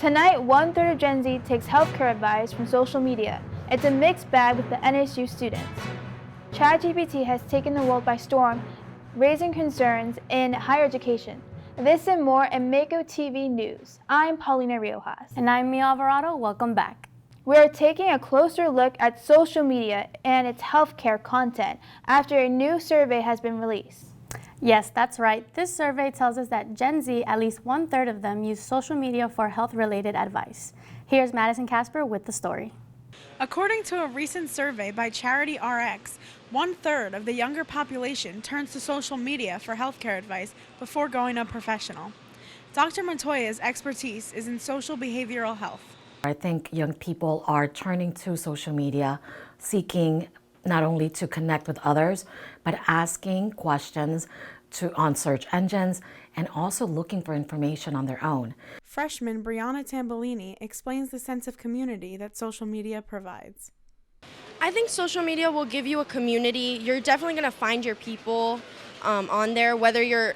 Tonight, one-third of Gen Z takes healthcare advice from social media. It's a mixed bag with the NSU students. ChatGPT has taken the world by storm, raising concerns in higher education. This and more in MAKO TV News. I'm Paulina Riojas. And I'm Alvarado. Welcome back. We are taking a closer look at social media and its healthcare content after a new survey has been released. Yes, that's right. This survey tells us that Gen Z, at least one-third of them, use social media for health-related advice. Here's Madison Kasper with the story. According to a recent survey by Charity RX, one-third of the younger population turns to social media for healthcare advice before going to a professional. Dr. Montoya's expertise is in social behavioral health. I think young people are turning to social media, seeking not only to connect with others, but asking questions on search engines and also looking for information on their own. Freshman Brianna Tambolini explains the sense of community that social media provides. I think social media will give you a community. You're definitely going to find your people on there, whether you're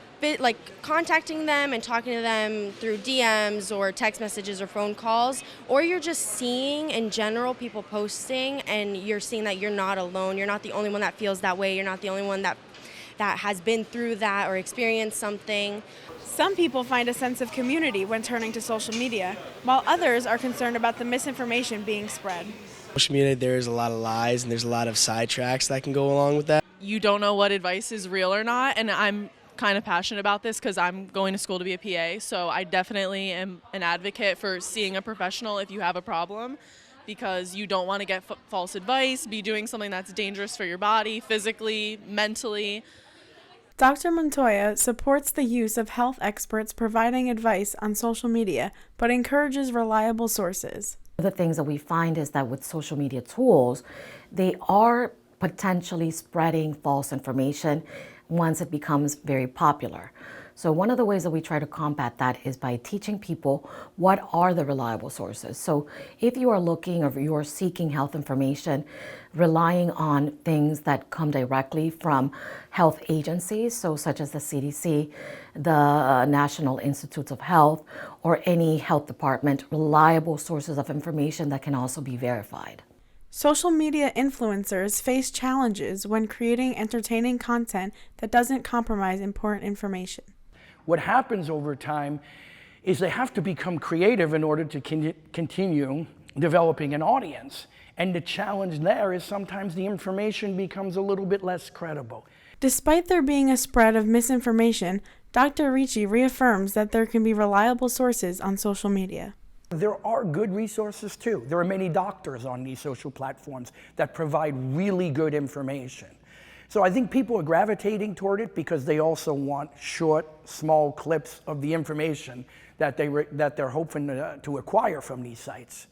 contacting them and talking to them through DMs or text messages or phone calls, or you're just seeing in general people posting and you're seeing that you're not alone. You're not the only one that feels that way. You're not the only one that has been through that or experienced something. Some people find a sense of community when turning to social media, while others are concerned about the misinformation being spread. Social media, there's a lot of lies and there's a lot of sidetracks that can go along with that. You don't know what advice is real or not, and I'm kind of passionate about this because I'm going to school to be a PA, so I definitely am an advocate for seeing a professional if you have a problem, because you don't want to get false advice, be doing something that's dangerous for your body, physically, mentally. Dr. Montoya supports the use of health experts providing advice on social media, but encourages reliable sources. The things that we find is that with social media tools, they are potentially spreading false information once it becomes very popular. So one of the ways that we try to combat that is by teaching people what are the reliable sources. So if you are looking or you are seeking health information, relying on things that come directly from health agencies, so such as the CDC, the National Institutes of Health, or any health department, reliable sources of information that can also be verified. Social media influencers face challenges when creating entertaining content that doesn't compromise important information. What happens over time is they have to become creative in order to continue developing an audience. And the challenge there is sometimes the information becomes a little bit less credible. Despite there being a spread of misinformation, Dr. Ricci reaffirms that there can be reliable sources on social media. There are good resources too. There are many doctors on these social platforms that provide really good information. So I think people are gravitating toward it because they also want short, small clips of the information that they're hoping to acquire from these sites.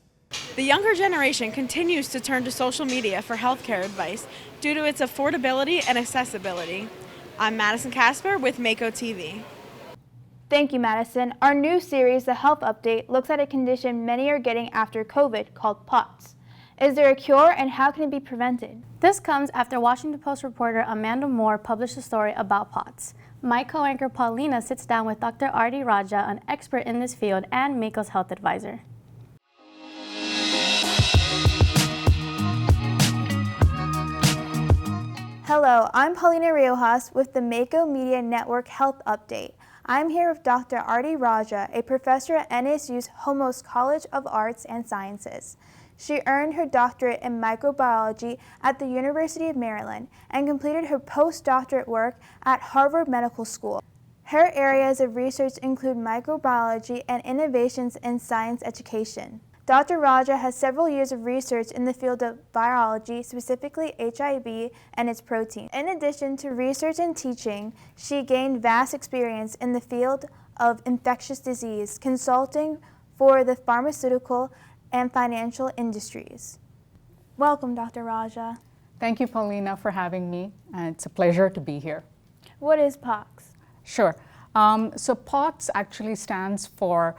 The younger generation continues to turn to social media for healthcare advice due to its affordability and accessibility. I'm Madison Kasper with MAKO TV. Thank you, Madison. Our new series, The Health Update, looks at a condition many are getting after COVID called POTS. Is there a cure, and how can it be prevented? This comes after Washington Post reporter Amanda Moore published a story about POTS. My co-anchor Paulina sits down with Dr. Arti Raja, an expert in this field and MAKO's health advisor. Hello, I'm Paulina Riojas with the MAKO Media Network Health Update. I'm here with Dr. Arti Raja, a professor at NSU's Homos College of Arts and Sciences. She earned her doctorate in microbiology at the University of Maryland and completed her postdoctorate work at Harvard Medical School. Her areas of research include microbiology and innovations in science education. Dr. Raja has several years of research in the field of virology, specifically HIV and its protein. In addition to research and teaching, she gained vast experience in the field of infectious disease, consulting for the pharmaceutical and financial industries. Welcome, Dr. Raja. Thank you, Paulina, for having me. It's a pleasure to be here. What is POTS? Sure. So POTS actually stands for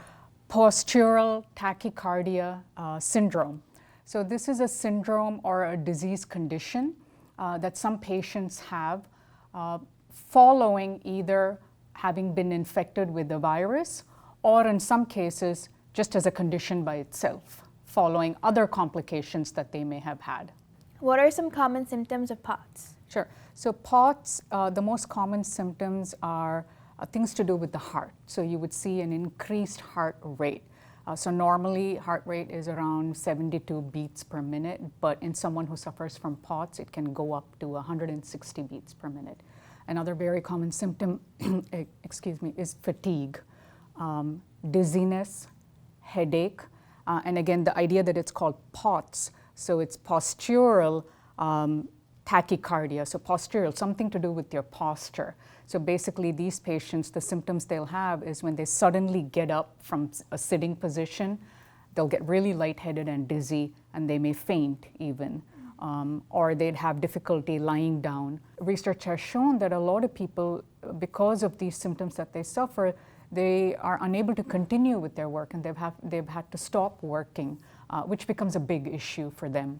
postural tachycardia syndrome. So this is a syndrome or a disease condition that some patients have following either having been infected with the virus or in some cases just as a condition by itself, following other complications that they may have had. What are some common symptoms of POTS? Sure. So POTS, the most common symptoms are things to do with the heart. So you would see an increased heart rate. So normally heart rate is around 72 beats per minute, but in someone who suffers from POTS, it can go up to 160 beats per minute. Another very common symptom, excuse me, is fatigue, dizziness, headache, and again, the idea that it's called POTS, so it's postural tachycardia, so postural, something to do with your posture. So basically these patients, the symptoms they'll have is when they suddenly get up from a sitting position, they'll get really lightheaded and dizzy, and they may faint even, or they'd have difficulty lying down. Research has shown that a lot of people, because of these symptoms that they suffer, they are unable to continue with their work, and they've had to stop working, which becomes a big issue for them.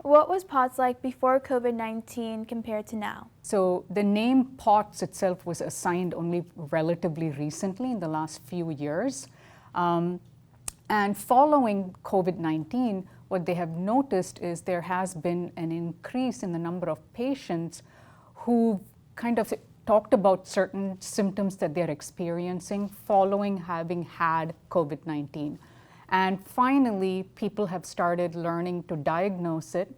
What was POTS like before COVID-19 compared to now? So the name POTS itself was assigned only relatively recently in the last few years. And following COVID-19, what they have noticed is there has been an increase in the number of patients who kind of talked about certain symptoms that they're experiencing following having had COVID-19. And finally, people have started learning to diagnose it,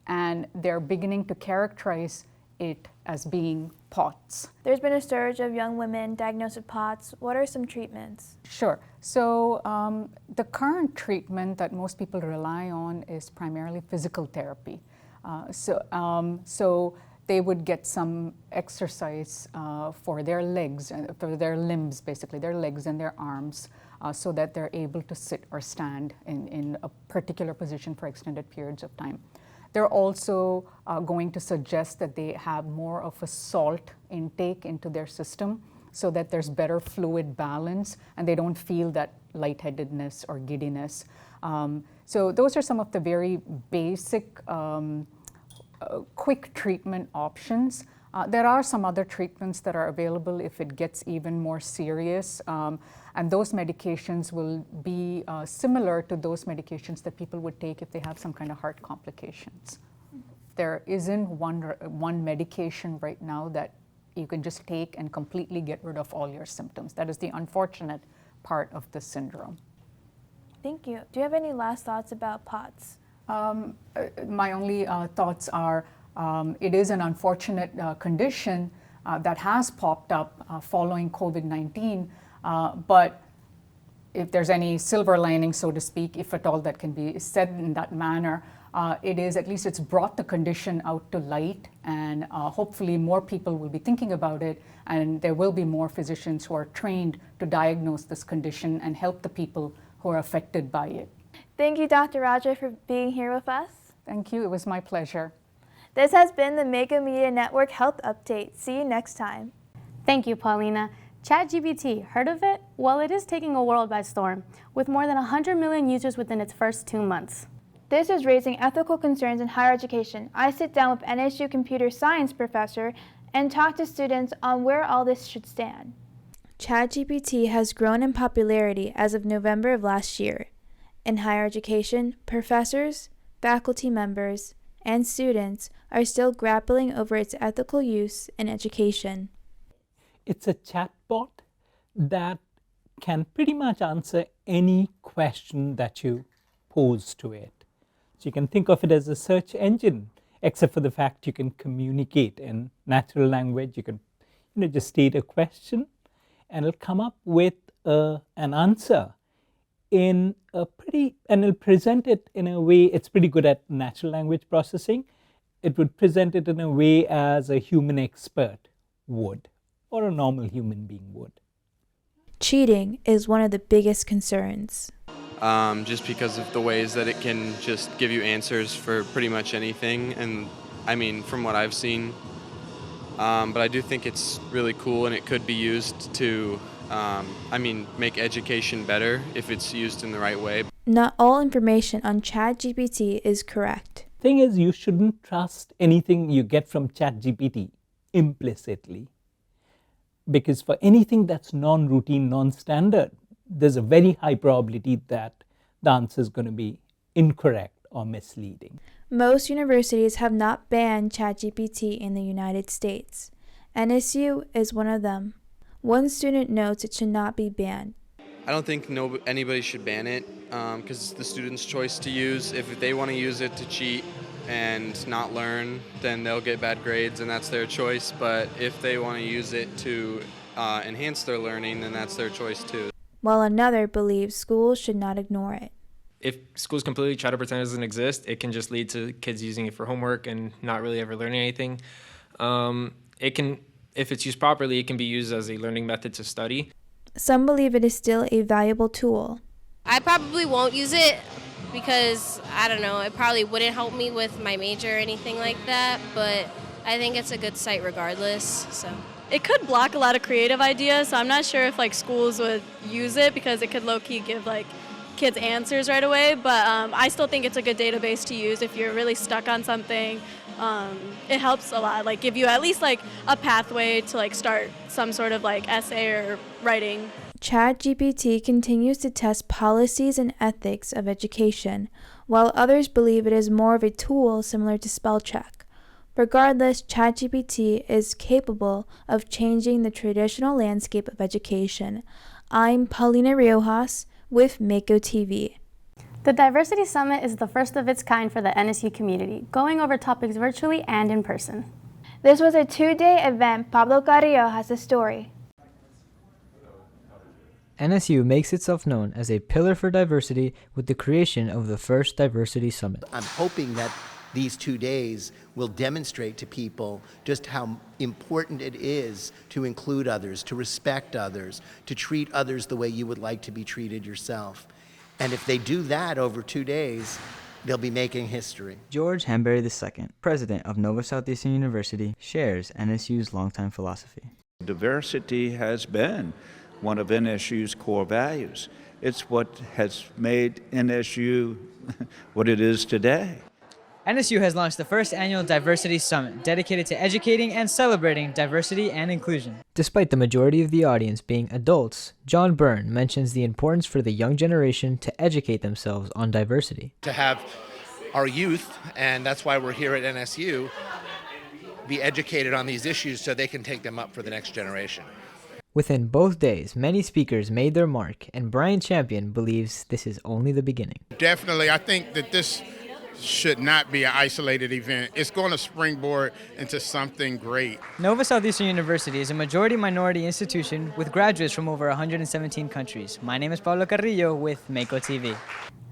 and they're beginning to characterize it as being POTS. There's been a surge of young women diagnosed with POTS. What are some treatments? Sure. So the current treatment that most people rely on is primarily physical therapy. So they would get some exercise for their legs, for their limbs, basically, their legs and their arms, so that they're able to sit or stand in a particular position for extended periods of time. They're also going to suggest that they have more of a salt intake into their system so that there's better fluid balance and they don't feel that lightheadedness or giddiness. So those are some of the very basic quick treatment options. There are some other treatments that are available if it gets even more serious, and those medications will be similar to those medications that people would take if they have some kind of heart complications. There isn't one medication right now that you can just take and completely get rid of all your symptoms. That is the unfortunate part of the syndrome. Thank you. Do you have any last thoughts about POTS? My only thoughts are it is an unfortunate condition that has popped up following COVID-19, but if there's any silver lining, so to speak, if at all that can be said in that manner, it is, at least it's brought the condition out to light, and hopefully more people will be thinking about it, and there will be more physicians who are trained to diagnose this condition and help the people who are affected by it. Thank you, Dr. Raja, for being here with us. Thank you. It was my pleasure. This has been the MAKO Media Network Health Update. See you next time. Thank you, Paulina. ChatGPT, heard of it? Well, it is taking a world by storm, with more than 100 million users within its first 2 months. This is raising ethical concerns in higher education. I sit down with NSU computer science professor and talk to students on where all this should stand. ChatGPT has grown in popularity as of November of last year. In higher education, professors, faculty members, and students are still grappling over its ethical use in education. It's a chatbot that can pretty much answer any question that you pose to it. So you can think of it as a search engine, except for the fact you can communicate in natural language. You can just state a question and it'll come up with an answer in a and it'll present it in a way, it's pretty good at natural language processing. It would present it in a way as a human expert would, or a normal human being would. Cheating is one of the biggest concerns. Just because of the ways that it can just give you answers for pretty much anything, and I mean, from what I've seen, but I do think it's really cool and it could be used to make education better if it's used in the right way. Not all information on ChatGPT is correct. Thing is, you shouldn't trust anything you get from ChatGPT implicitly, because for anything that's non-routine, non-standard, there's a very high probability that the answer is going to be incorrect or misleading. Most universities have not banned ChatGPT in the United States. NSU is one of them. One student notes it should not be banned. I don't think anybody should ban it because it's the student's choice to use. If they want to use it to cheat and not learn, then they'll get bad grades and that's their choice. But if they want to use it to enhance their learning, then that's their choice too. While another believes schools should not ignore it. If schools completely try to pretend it doesn't exist, it can just lead to kids using it for homework and not really ever learning anything. If it's used properly, it can be used as a learning method to study. Some believe it is still a valuable tool. I probably won't use it because, I don't know, it probably wouldn't help me with my major or anything like that, but I think it's a good site regardless, so. It could block a lot of creative ideas, so I'm not sure if schools would use it because it could low-key give kids answers right away, but I still think it's a good database to use if you're really stuck on something. It helps a lot, give you at least a pathway to start some sort of essay or writing. ChatGPT continues to test policies and ethics of education, while others believe it is more of a tool similar to spell check. Regardless, ChatGPT is capable of changing the traditional landscape of education. I'm Paulina Riojas with MAKO TV. The Diversity Summit is the first of its kind for the NSU community, going over topics virtually and in person. This was a 2-day event. Pablo Carillo has the story. NSU makes itself known as a pillar for diversity with the creation of the first Diversity Summit. I'm hoping that these 2 days will demonstrate to people just how important it is to include others, to respect others, to treat others the way you would like to be treated yourself. And if they do that over 2 days, they'll be making history. George Hamberry II, president of Nova Southeastern University, shares NSU's longtime philosophy. Diversity has been one of NSU's core values. It's what has made NSU what it is today. NSU has launched the first annual Diversity Summit, dedicated to educating and celebrating diversity and inclusion. Despite the majority of the audience being adults, John Byrne mentions the importance for the young generation to educate themselves on diversity. To have our youth, and that's why we're here at NSU, be educated on these issues so they can take them up for the next generation. Within both days, many speakers made their mark, and Brian Champion believes this is only the beginning. Definitely, I think that this should not be an isolated event. It's going to springboard into something great. Nova Southeastern University is a majority-minority institution with graduates from over 117 countries. My name is Pablo Carillo with MAKO TV.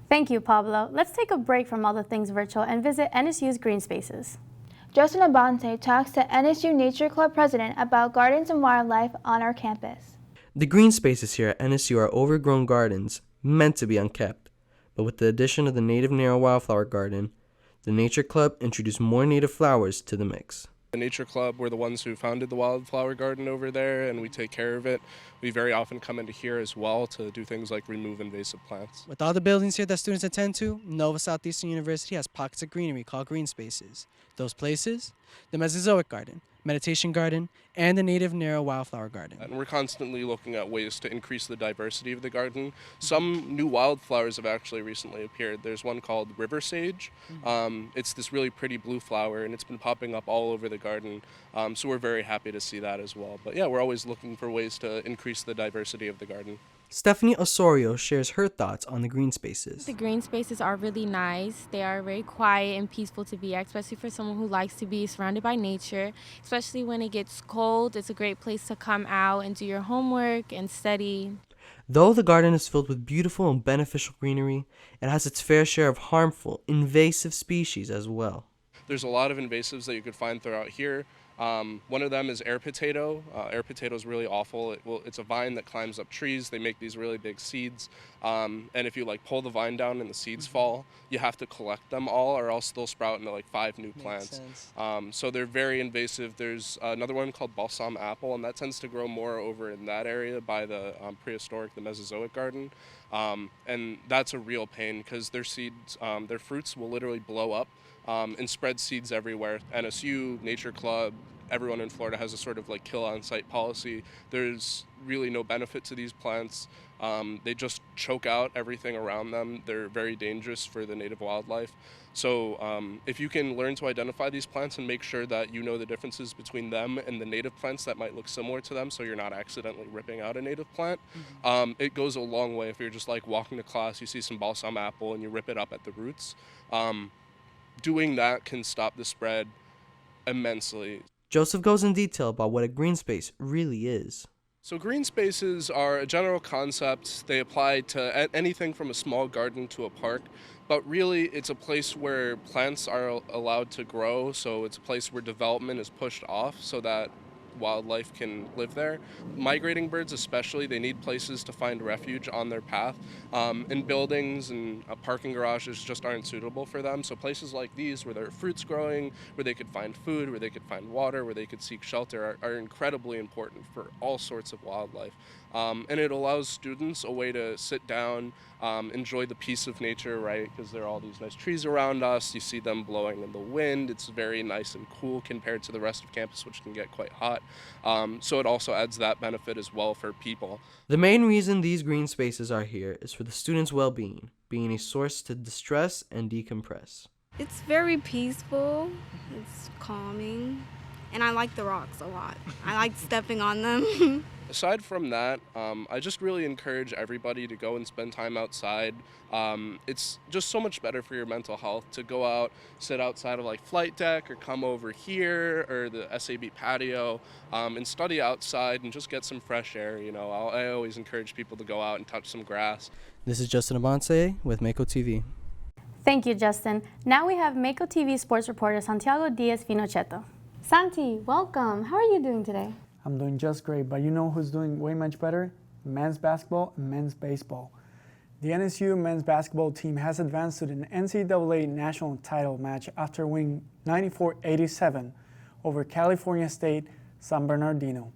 Thank you, Pablo. Let's take a break from all the things virtual and visit NSU's Greenspaces. Justin Abonce talks to NSU Nature Club president about gardens and wildlife on our campus. The Greenspaces here at NSU are overgrown gardens meant to be unkept. But with the addition of the native narrow wildflower garden, the Nature Club introduced more native flowers to the mix. The Nature Club, we're the ones who founded the wildflower garden over there, and we take care of it. We very often come into here as well to do things like remove invasive plants. With all the buildings here that students attend to, Nova Southeastern University has pockets of greenery called green spaces. Those places, the Mesozoic Garden, Meditation Garden, and the native narrow wildflower garden. And we're constantly looking at ways to increase the diversity of the garden. Some new wildflowers have actually recently appeared. There's one called river sage. It's this really pretty blue flower, and it's been popping up all over the garden. So we're very happy to see that as well. But yeah, we're always looking for ways to increase the diversity of the garden. Stephanie Osorio shares her thoughts on the green spaces. The green spaces are really nice. They are very quiet and peaceful to be at, especially for someone who likes to be surrounded by nature. Especially when it gets cold, it's a great place to come out and do your homework and study. Though the garden is filled with beautiful and beneficial greenery, it has its fair share of harmful, invasive species as well. There's a lot of invasives that you could find throughout here. One of them is air potato. Air potato is really awful. It's a vine that climbs up trees. They make these really big seeds. And if you pull the vine down and the seeds fall, you have to collect them all or else they'll sprout into 5 new plants. So they're very invasive. There's another one called balsam apple, and that tends to grow more over in that area by the prehistoric, the Mesozoic garden. And that's a real pain because their seeds, their fruits will literally blow up and spread seeds everywhere. NSU, Nature Club, everyone in Florida has a sort of like kill on site policy. There's really no benefit to these plants. They just choke out everything around them. They're very dangerous for the native wildlife. So if you can learn to identify these plants and make sure that you know the differences between them and the native plants that might look similar to them, so you're not accidentally ripping out a native plant, it goes a long way. If you're just like walking to class, you see some balsam apple and you rip it up at the roots, doing that can stop the spread immensely. Joseph goes in detail about what a green space really is. So green spaces are a general concept. They apply to anything from a small garden to a park, but really it's a place where plants are allowed to grow, so it's a place where development is pushed off so that wildlife can live there. Migrating birds especially, they need places to find refuge on their path, and buildings and parking garages just aren't suitable for them. So places like these where there are fruits growing, where they could find food, where they could find water, where they could seek shelter are incredibly important for all sorts of wildlife. And it allows students a way to sit down, enjoy the peace of nature, right? Because there are all these nice trees around us. You see them blowing in the wind. It's very nice and cool compared to the rest of campus, which can get quite hot. So it also adds that benefit as well for people. The main reason these green spaces are here is for the students' well-being, being a source to distress and decompress. It's very peaceful, it's calming, and I like the rocks a lot. I like stepping on them. Aside from that, I just really encourage everybody to go and spend time outside. It's just so much better for your mental health to go out, sit outside of like flight deck or come over here or the SAB patio and study outside and just get some fresh air. You know, I always encourage people to go out and touch some grass. This is Justin Abonce with MAKO TV. Thank you, Justin. Now we have MAKO TV sports reporter Santiago Diaz Finochetto. Santi, welcome. How are you doing today? I'm doing just great, but you know who's doing way much better? Men's basketball and men's baseball. The NSU men's basketball team has advanced to the NCAA national title match after winning 94-87 over California State San Bernardino.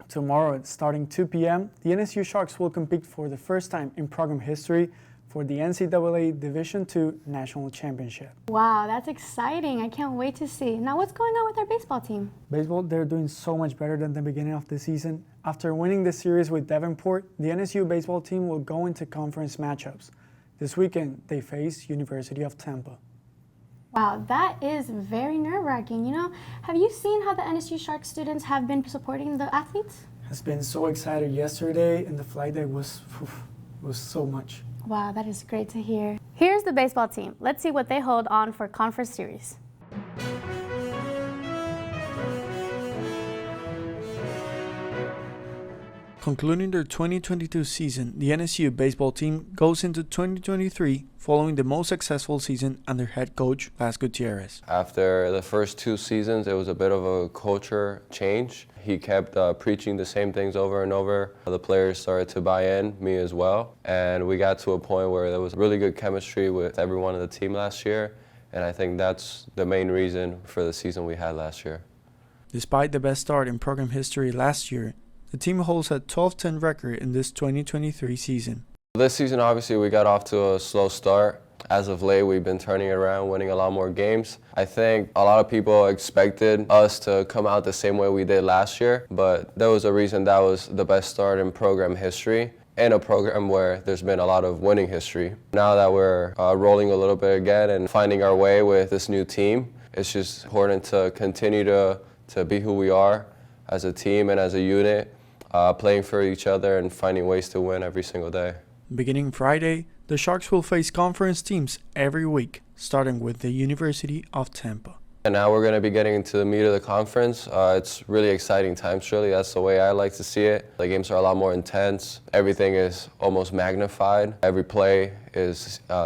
Tomorrow, starting 2 p.m., the NSU Sharks will compete for the first time in program history for the NCAA Division II National Championship. Wow, that's exciting. I can't wait to see. Now, what's going on with our baseball team? Baseball, they're doing so much better than the beginning of the season. After winning the series with Davenport, the NSU baseball team will go into conference matchups. This weekend, they face University of Tampa. Wow, that is very nerve-wracking. You know, have you seen how the NSU Sharks students have been supporting the athletes? I've been so excited yesterday, and the flight deck was so much. Wow, that is great to hear. Here's the baseball team. Let's see what they hold on for conference series. Concluding their 2022 season, the NSU baseball team goes into 2023 following the most successful season under head coach Vas Gutierrez. After the first 2 seasons, it was a bit of a culture change. He kept preaching the same things over and over. The players started to buy in, me as well. And we got to a point where there was really good chemistry with everyone on the team last year. And I think that's the main reason for the season we had last year. Despite the best start in program history last year, the team holds a 12-10 record in this 2023 season. This season, obviously, we got off to a slow start. As of late, we've been turning it around, winning a lot more games. I think a lot of people expected us to come out the same way we did last year, but there was a reason that was the best start in program history, and a program where there's been a lot of winning history. Now that we're rolling a little bit again and finding our way with this new team, it's just important to continue to be who we are as a team and as a unit, playing for each other and finding ways to win every single day. Beginning Friday, the Sharks will face conference teams every week, starting with the University of Tampa. And now we're going to be getting into the meat of the conference. It's really exciting times, really. That's the way I like to see it. The games are a lot more intense. Everything is almost magnified. Every play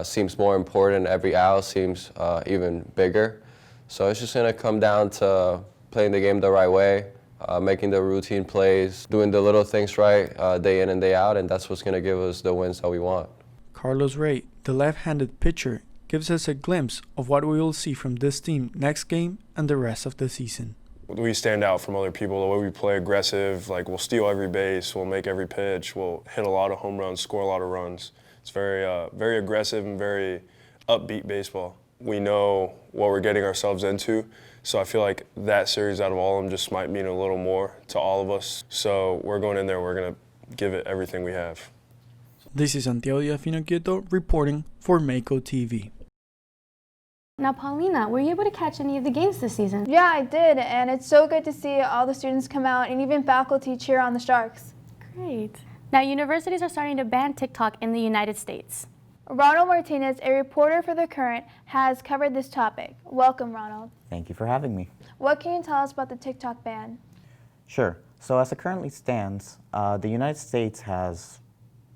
seems more important. Every out seems even bigger. So it's just going to come down to playing the game the right way, making the routine plays, doing the little things right day in and day out, and that's what's going to give us the wins that we want. Carlos Ray, the left-handed pitcher, gives us a glimpse of what we will see from this team next game and the rest of the season. We stand out from other people. The way we play aggressive, like we'll steal every base, we'll make every pitch, we'll hit a lot of home runs, score a lot of runs. It's very aggressive and very upbeat baseball. We know what we're getting ourselves into, So I feel like that series out of all of them just might mean a little more to all of us. So we're going in there, we're going to give it everything we have. This is Santiago Finochetto reporting for MAKO TV. Now, Paulina, were you able to catch any of the games this season? Yeah, I did, and it's so good to see all the students come out and even faculty cheer on the Sharks. Great. Now, universities are starting to ban TikTok in the United States. Ronald Martinez, a reporter for The Current, has covered this topic. Welcome, Ronald. Thank you for having me. What can you tell us about the TikTok ban? Sure. So as it currently stands, the United States has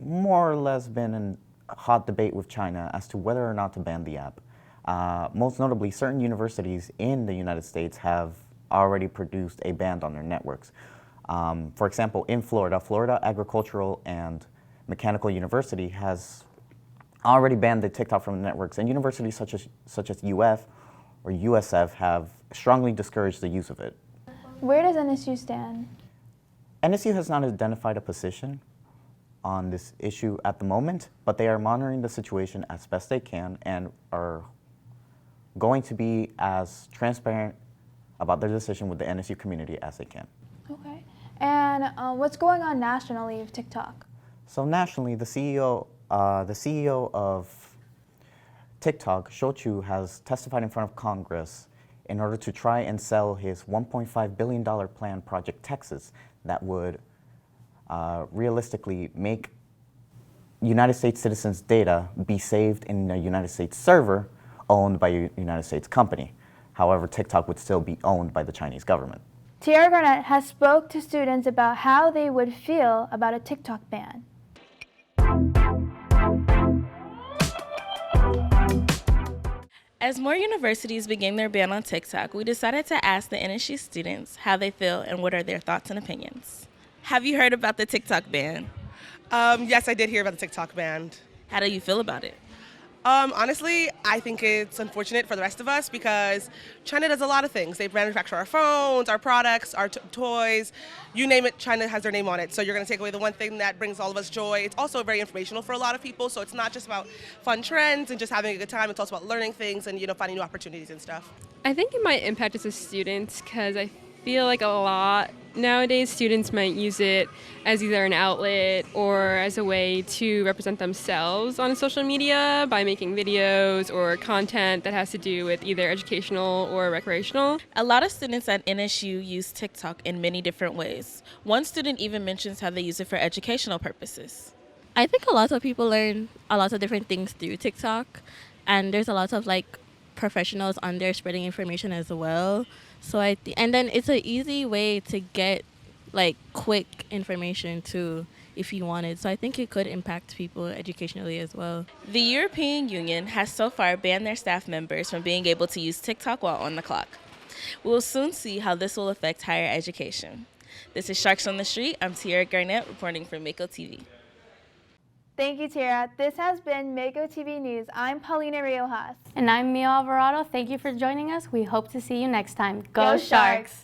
more or less been in a hot debate with China as to whether or not to ban the app. Most notably, certain universities in the United States have already produced a ban on their networks. For example, in Florida Agricultural and Mechanical University has already banned the TikTok from the networks, and universities such as UF or USF have strongly discouraged the use of it. Where does NSU stand? NSU has not identified a position on this issue at the moment, but they are monitoring the situation as best they can and are going to be as transparent about their decision with the NSU community as they can. Okay. And what's going on nationally with TikTok? So nationally, the CEO of TikTok, Saccucci, has testified in front of Congress in order to try and sell his $1.5 billion plan, Project Texas, that would realistically make United States citizens' data be saved in a United States server owned by a United States company. However, TikTok would still be owned by the Chinese government. Tierra Garnett has spoke to students about how they would feel about a TikTok ban. As more universities begin their ban on TikTok, we decided to ask the NSU students how they feel and what are their thoughts and opinions. Have you heard about the TikTok ban? Yes, I did hear about the TikTok ban. How do you feel about it? Honestly, I think it's unfortunate for the rest of us because China does a lot of things. They manufacture our phones, our products, our toys, you name it, China has their name on it. So you're going to take away the one thing that brings all of us joy. It's also very informational for a lot of people, so it's not just about fun trends and just having a good time. It's also about learning things and, finding new opportunities and stuff. I think it might impact us as students because I feel like a lot nowadays students might use it as either an outlet or as a way to represent themselves on social media by making videos or content that has to do with either educational or recreational. A lot of students at NSU use TikTok in many different ways. One student even mentions how they use it for educational purposes. I think a lot of people learn a lot of different things through TikTok, and there's a lot of professionals on there spreading information as well. So and then it's an easy way to get quick information too if you wanted. So I think it could impact people educationally as well. The European Union has so far banned their staff members from being able to use TikTok while on the clock. We will soon see how this will affect higher education. This is Sharks on the Street. I'm Tierra Garnett reporting for MAKO TV. Thank you, Tierra. This has been MAKO TV News. I'm Paulina Riojas. And I'm Mia Alvarado. Thank you for joining us. We hope to see you next time. Go Sharks!